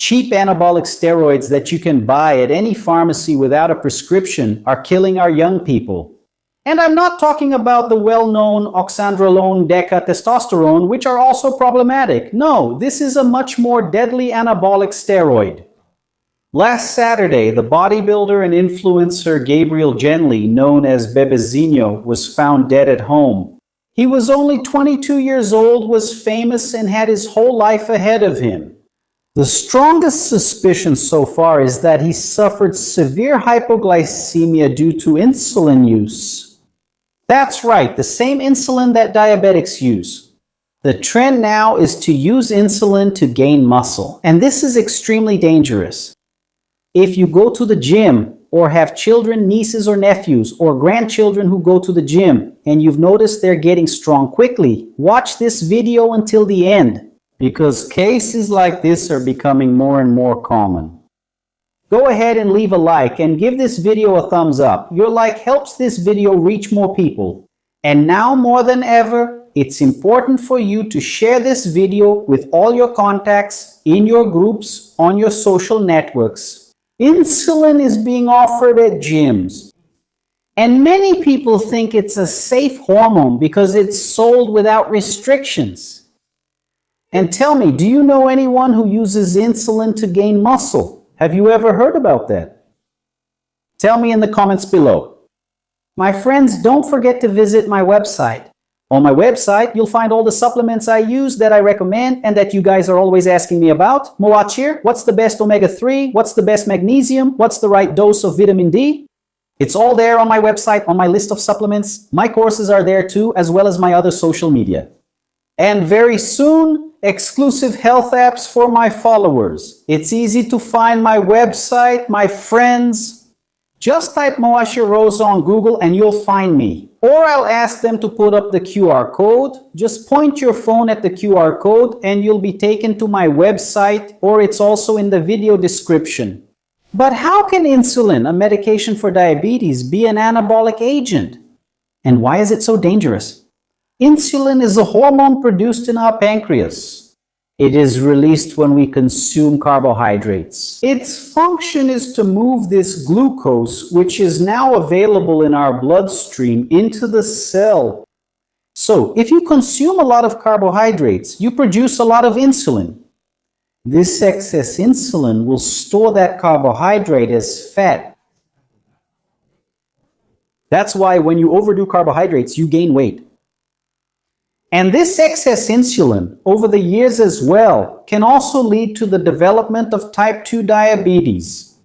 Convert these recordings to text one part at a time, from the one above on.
Cheap anabolic steroids that you can buy at any pharmacy without a prescription are killing our young people. And I'm not talking about the well-known oxandrolone, deca, testosterone, which are also problematic. No, this is a much more deadly anabolic steroid. Last Saturday, the bodybuilder and influencer Gabriel Genly, known as Bebezinho, was found dead at home. He was only 22 years old, was famous, and had his whole life ahead of him. The strongest suspicion so far is that he suffered severe hypoglycemia due to insulin use. That's right, the same insulin that diabetics use. The trend now is to use insulin to gain muscle, and this is extremely dangerous. If you go to the gym, or have children, nieces or nephews, or grandchildren who go to the gym, and you've noticed they're getting strong quickly, watch this video until the end, because cases like this are becoming more and more common. Go ahead and leave a like and give this video a thumbs up. Your like helps this video reach more people. And now more than ever, it's important for you to share this video with all your contacts, in your groups, on your social networks. Insulin is being offered at gyms. And many people think it's a safe hormone because it's sold without restrictions. And tell me, do you know anyone who uses insulin to gain muscle? Have you ever heard about that? Tell me in the comments below. My friends, don't forget to visit my website. On my website, you'll find all the supplements I use that I recommend and that you guys are always asking me about. Moacir, what's the best omega-3? What's the best magnesium? What's the right dose of vitamin D? It's all there on my website, on my list of supplements. My courses are there too, as well as my other social media. And very soon, exclusive health apps for my followers. It's easy to find my website, my friends. Just type Moacir Rosa on Google and you'll find me. Or I'll ask them to put up the QR code. Just point your phone at the QR code and you'll be taken to my website, or it's also in the video description. But how can insulin, a medication for diabetes, be an anabolic agent? And why is it so dangerous? Insulin is a hormone produced in our pancreas. It is released when we consume carbohydrates. Its function is to move this glucose, which is now available in our bloodstream, into the cell. So, if you consume a lot of carbohydrates, you produce a lot of insulin. This excess insulin will store that carbohydrate as fat. That's why when you overdo carbohydrates, you gain weight. And this excess insulin, over the years as well, can also lead to the development of type 2 diabetes.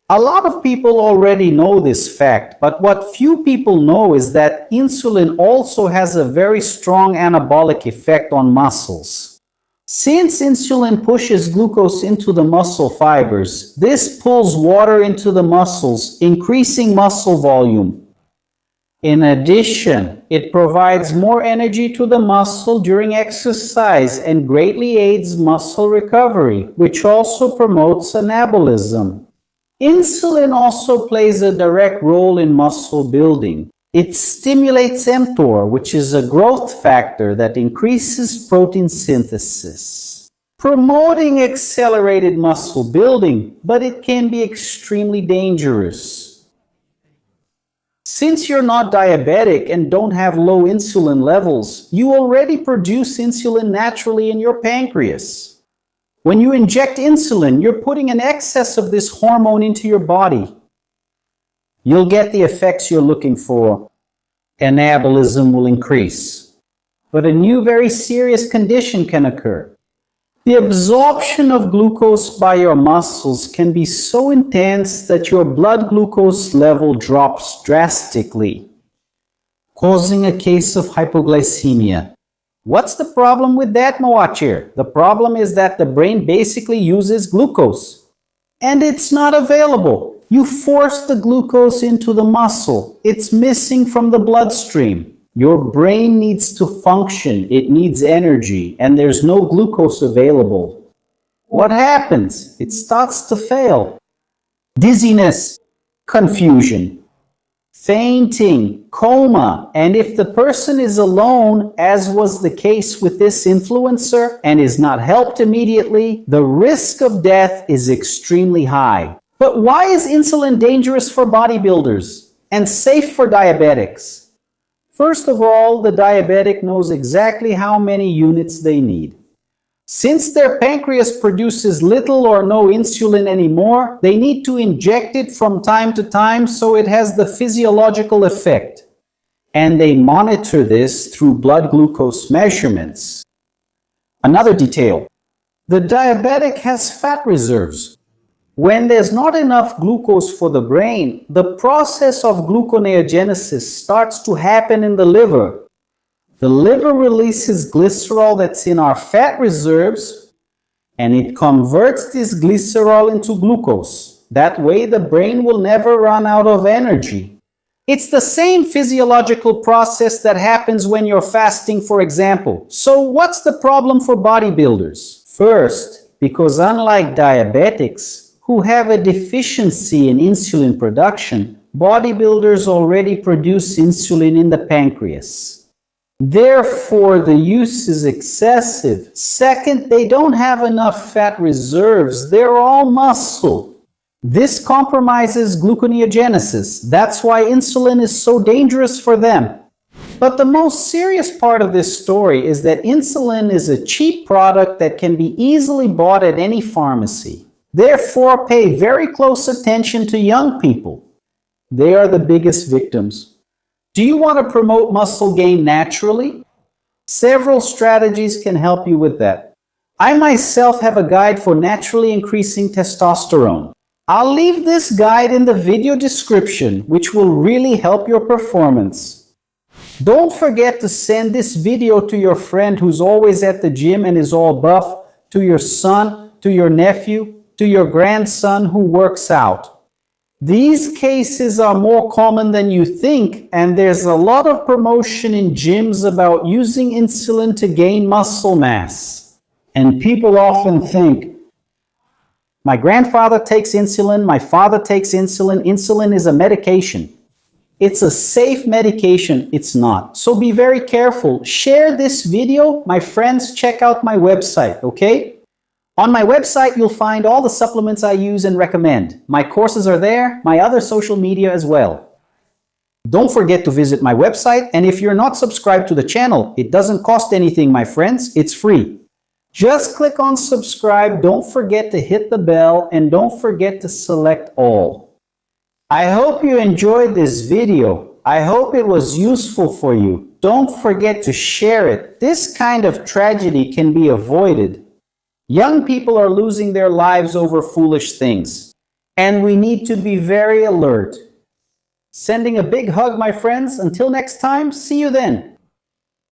A lot of people already know this fact, but what few people know is that insulin also has a very strong anabolic effect on muscles. Since insulin pushes glucose into the muscle fibers, this pulls water into the muscles, increasing muscle volume. In addition, it provides more energy to the muscle during exercise and greatly aids muscle recovery, which also promotes anabolism. Insulin also plays a direct role in muscle building. It stimulates mTOR, which is a growth factor that increases protein synthesis, promoting accelerated muscle building, but it can be extremely dangerous. Since you're not diabetic and don't have low insulin levels, you already produce insulin naturally in your pancreas. When you inject insulin, you're putting an excess of this hormone into your body. You'll get the effects you're looking for. Anabolism will increase. But a new very serious condition can occur. The absorption of glucose by your muscles can be so intense that your blood glucose level drops drastically, causing a case of hypoglycemia. What's the problem with that, Moacir? The problem is that the brain basically uses glucose, and it's not available. You force the glucose into the muscle. It's missing from the bloodstream. Your brain needs to function, it needs energy, and there's no glucose available. What happens? It starts to fail. Dizziness, confusion, fainting, coma, and if the person is alone, as was the case with this influencer, and is not helped immediately, the risk of death is extremely high. But why is insulin dangerous for bodybuilders and safe for diabetics? First of all, the diabetic knows exactly how many units they need. Since their pancreas produces little or no insulin anymore, they need to inject it from time to time so it has the physiological effect. And they monitor this through blood glucose measurements. Another detail: the diabetic has fat reserves. When there's not enough glucose for the brain, the process of gluconeogenesis starts to happen in the liver. The liver releases glycerol that's in our fat reserves, and it converts this glycerol into glucose. That way the brain will never run out of energy. It's the same physiological process that happens when you're fasting, for example. So what's the problem for bodybuilders? First, because unlike diabetics, who have a deficiency in insulin production, bodybuilders already produce insulin in the pancreas. Therefore, the use is excessive. Second, they don't have enough fat reserves. They're all muscle. This compromises gluconeogenesis. That's why insulin is so dangerous for them. But the most serious part of this story is that insulin is a cheap product that can be easily bought at any pharmacy. Therefore, pay very close attention to young people. They are the biggest victims. Do you want to promote muscle gain naturally? Several strategies can help you with that. I myself have a guide for naturally increasing testosterone. I'll leave this guide in the video description, which will really help your performance. Don't forget to send this video to your friend who's always at the gym and is all buff, to your son, to your nephew, to your grandson who works out. These cases are more common than you think, and there's a lot of promotion in gyms about using insulin to gain muscle mass. And people often think, my grandfather takes insulin, my father takes insulin. Insulin is a medication. It's a safe medication. It's not. So be very careful. Share this video. My friends, check out my website, okay? On my website, you'll find all the supplements I use and recommend. My courses are there, my other social media as well. Don't forget to visit my website, and if you're not subscribed to the channel, it doesn't cost anything, my friends. It's free. Just click on subscribe, don't forget to hit the bell, and don't forget to select all. I hope you enjoyed this video. I hope it was useful for you. Don't forget to share it. This kind of tragedy can be avoided. Young people are losing their lives over foolish things, and we need to be very alert. Sending a big hug, my friends. Until next time, see you then.